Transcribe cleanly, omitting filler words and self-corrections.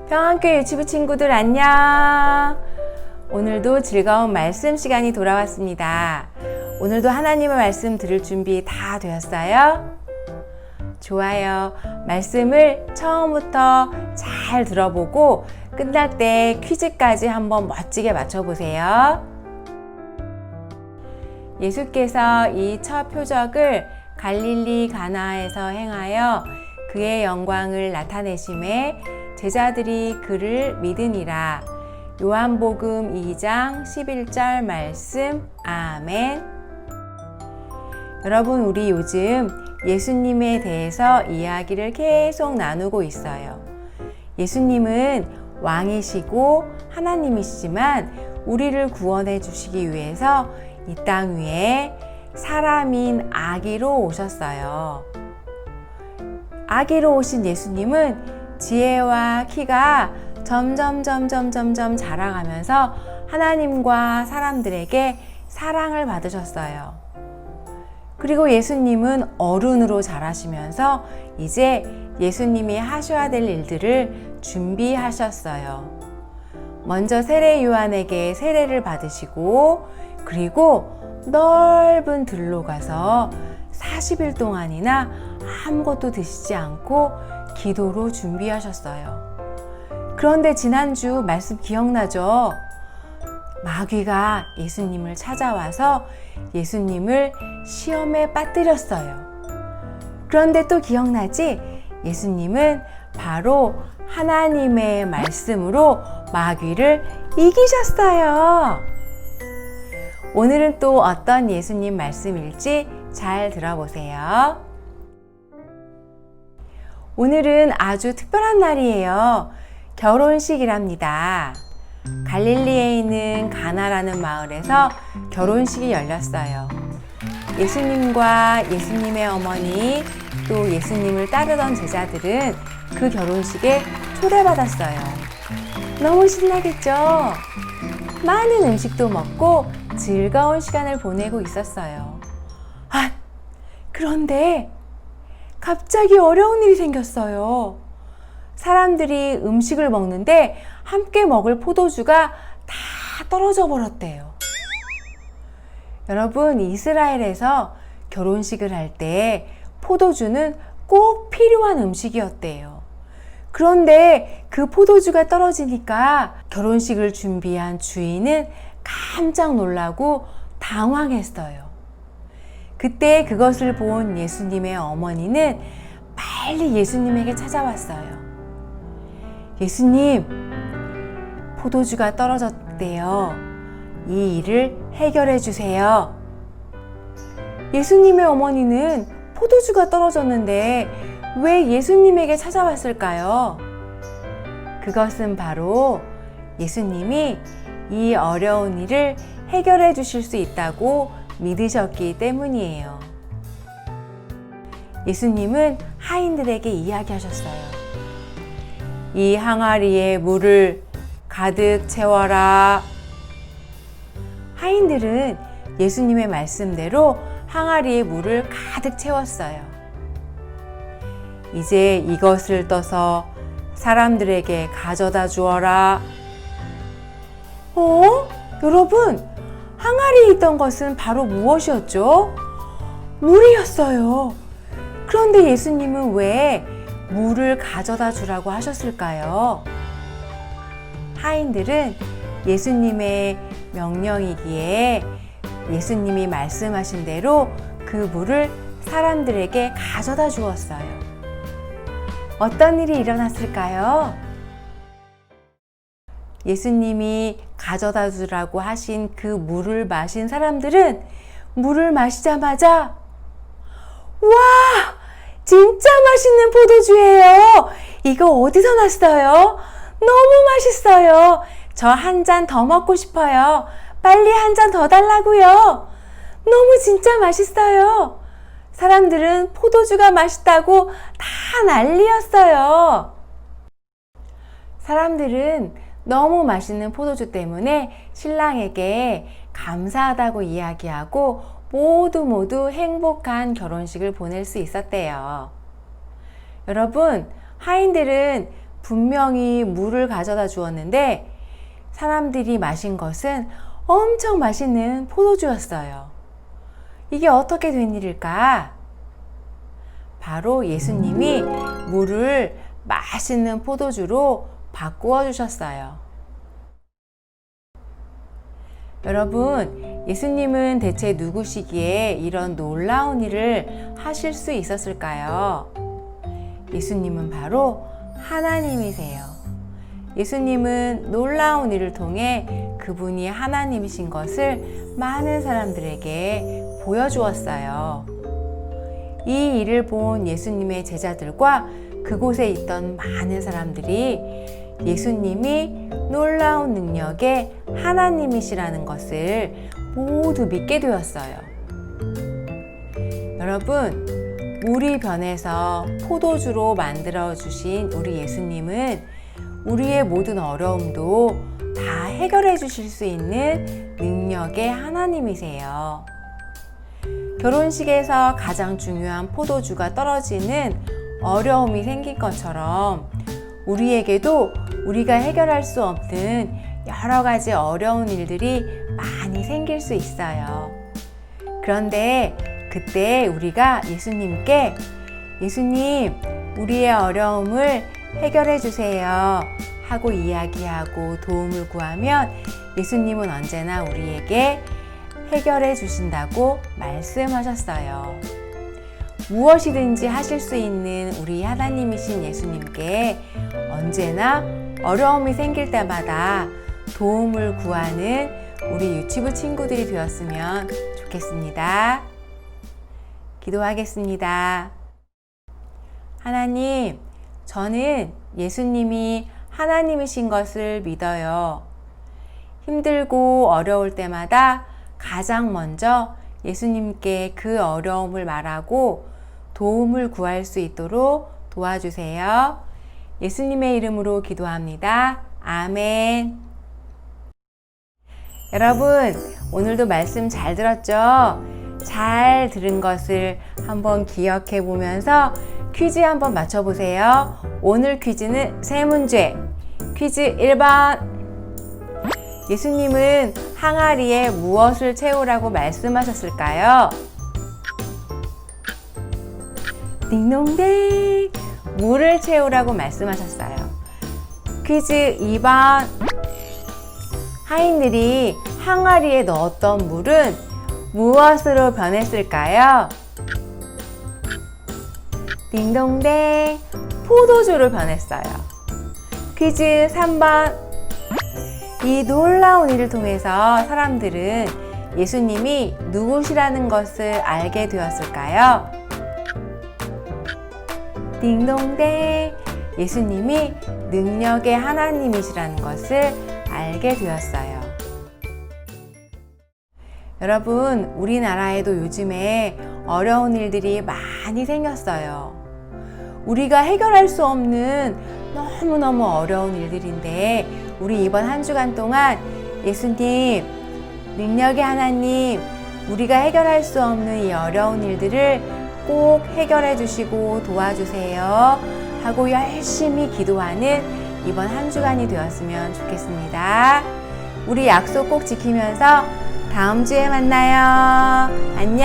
평안교회 유치부 친구들 안녕. 오늘도 즐거운 말씀 시간이 돌아왔습니다. 오늘도 하나님의 말씀 들을 준비 다 되었어요? 좋아요. 말씀을 처음부터 잘 들어보고 끝날 때 퀴즈까지 한번 멋지게 맞춰보세요. 예수께서 이 첫 표적을 갈릴리 가나에서 행하여 그의 영광을 나타내심에 제자들이 그를 믿으니라. 요한복음 2장 11절 말씀. 아멘. 여러분, 우리 요즘 예수님에 대해서 이야기를 계속 나누고 있어요. 예수님은 왕이시고 하나님이시지만 우리를 구원해 주시기 위해서 이 땅 위에 사람인 아기로 오셨어요. 아기로 오신 예수님은 지혜와 키가 점점 자라가면서 하나님과 사람들에게 사랑을 받으셨어요. 그리고 예수님은 어른으로 자라시면서 이제 예수님이 하셔야 될 일들을 준비하셨어요. 먼저 세례 요한에게 세례를 받으시고, 그리고 넓은 들로 가서 40일 동안이나 아무것도 드시지 않고 기도로 준비하셨어요. 그런데 지난주 말씀 기억나죠? 마귀가 예수님을 찾아와서 예수님을 시험에 빠뜨렸어요. 그런데 또 기억나지? 예수님은 바로 하나님의 말씀으로 마귀를 이기셨어요. 오늘은 또 어떤 예수님 말씀일지 잘 들어보세요. 오늘은 아주 특별한 날이에요. 결혼식이랍니다. 갈릴리에 있는 가나라는 마을에서 결혼식이 열렸어요. 예수님과 예수님의 어머니 또 예수님을 따르던 제자들은 그 결혼식에 초대받았어요. 너무 신나겠죠? 많은 음식도 먹고 즐거운 시간을 보내고 있었어요. 그런데 갑자기 어려운 일이 생겼어요. 사람들이 음식을 먹는데 함께 먹을 포도주가 다 떨어져 버렸대요. 여러분, 이스라엘에서 결혼식을 할 때 포도주는 꼭 필요한 음식이었대요. 그런데 그 포도주가 떨어지니까 결혼식을 준비한 주인은 깜짝 놀라고 당황했어요. 그때 그것을 본 예수님의 어머니는 빨리 예수님에게 찾아왔어요. 예수님, 포도주가 떨어졌대요. 이 일을 해결해 주세요. 예수님의 어머니는 포도주가 떨어졌는데 왜 예수님에게 찾아왔을까요? 그것은 바로 예수님이 이 어려운 일을 해결해 주실 수 있다고 믿으셨기 때문이에요. 예수님은 하인들에게 이야기하셨어요. 이 항아리에 물을 가득 채워라. 하인들은 예수님의 말씀대로 항아리에 물을 가득 채웠어요. 이제 이것을 떠서 사람들에게 가져다 주어라. 여러분, 항아리에 있던 것은 바로 무엇이었죠? 물이었어요. 그런데 예수님은 왜 물을 가져다 주라고 하셨을까요? 하인들은 예수님의 명령이기에 예수님이 말씀하신 대로 그 물을 사람들에게 가져다 주었어요. 어떤 일이 일어났을까요? 예수님이 가져다 주라고 하신 그 물을 마신 사람들은 물을 마시자마자 와! 진짜 맛있는 포도주예요. 이거 어디서 났어요? 너무 맛있어요. 저 한 잔 더 먹고 싶어요. 빨리 한 잔 더 달라고요. 너무 진짜 맛있어요. 사람들은 포도주가 맛있다고 다 난리였어요. 사람들은 너무 맛있는 포도주 때문에 신랑에게 감사하다고 이야기하고 모두 행복한 결혼식을 보낼 수 있었대요. 여러분, 하인들은 분명히 물을 가져다 주었는데 사람들이 마신 것은 엄청 맛있는 포도주였어요. 이게 어떻게 된 일일까? 바로 예수님이 물을 맛있는 포도주로 바꾸어 주셨어요. 여러분, 예수님은 대체 누구시기에 이런 놀라운 일을 하실 수 있었을까요? 예수님은 바로 하나님이세요. 예수님은 놀라운 일을 통해 그분이 하나님이신 것을 많은 사람들에게 보여주었어요. 이 일을 본 예수님의 제자들과 그곳에 있던 많은 사람들이 예수님이 놀라운 능력의 하나님이시라는 것을 모두 믿게 되었어요. 여러분, 물이 변해서 포도주로 만들어 주신 우리 예수님은 우리의 모든 어려움도 다 해결해 주실 수 있는 능력의 하나님이세요. 결혼식에서 가장 중요한 포도주가 떨어지는 어려움이 생긴 것처럼 우리에게도 우리가 해결할 수 없는 여러 가지 어려운 일들이 많이 생길 수 있어요. 그런데 그때 우리가 예수님께 예수님, 우리의 어려움을 해결해 주세요 하고 이야기하고 도움을 구하면 예수님은 언제나 우리에게 해결해 주신다고 말씀하셨어요. 무엇이든지 하실 수 있는 우리 하나님이신 예수님께 언제나 어려움이 생길 때마다 도움을 구하는 우리 유치부 친구들이 되었으면 좋겠습니다. 기도하겠습니다. 하나님, 저는 예수님이 하나님이신 것을 믿어요. 힘들고 어려울 때마다 가장 먼저 예수님께 그 어려움을 말하고 도움을 구할 수 있도록 도와주세요. 예수님의 이름으로 기도합니다. 아멘. 여러분, 오늘도 말씀 잘 들었죠? 잘 들은 것을 한번 기억해 보면서 퀴즈 한번 맞춰보세요. 오늘 퀴즈는 세 문제. 퀴즈 1번. 예수님은 항아리에 무엇을 채우라고 말씀하셨을까요? 딩동댕! 물을 채우라고 말씀하셨어요. 퀴즈 2번. 하인들이 항아리에 넣었던 물은 무엇으로 변했을까요? 딩동댕! 포도주로 변했어요. 퀴즈 3번. 이 놀라운 일을 통해서 사람들은 예수님이 누구시라는 것을 알게 되었을까요? 딩동댕! 예수님이 능력의 하나님이시라는 것을 알게 되었어요. 여러분, 우리나라에도 요즘에 어려운 일들이 많이 생겼어요. 우리가 해결할 수 없는 너무너무 어려운 일들인데 우리 이번 한 주간 동안 예수님, 능력의 하나님, 우리가 해결할 수 없는 이 어려운 일들을 꼭 해결해 주시고 도와주세요 하고 열심히 기도하는 이번 한 주간이 되었으면 좋겠습니다. 우리 약속 꼭 지키면서 다음 주에 만나요. 안녕.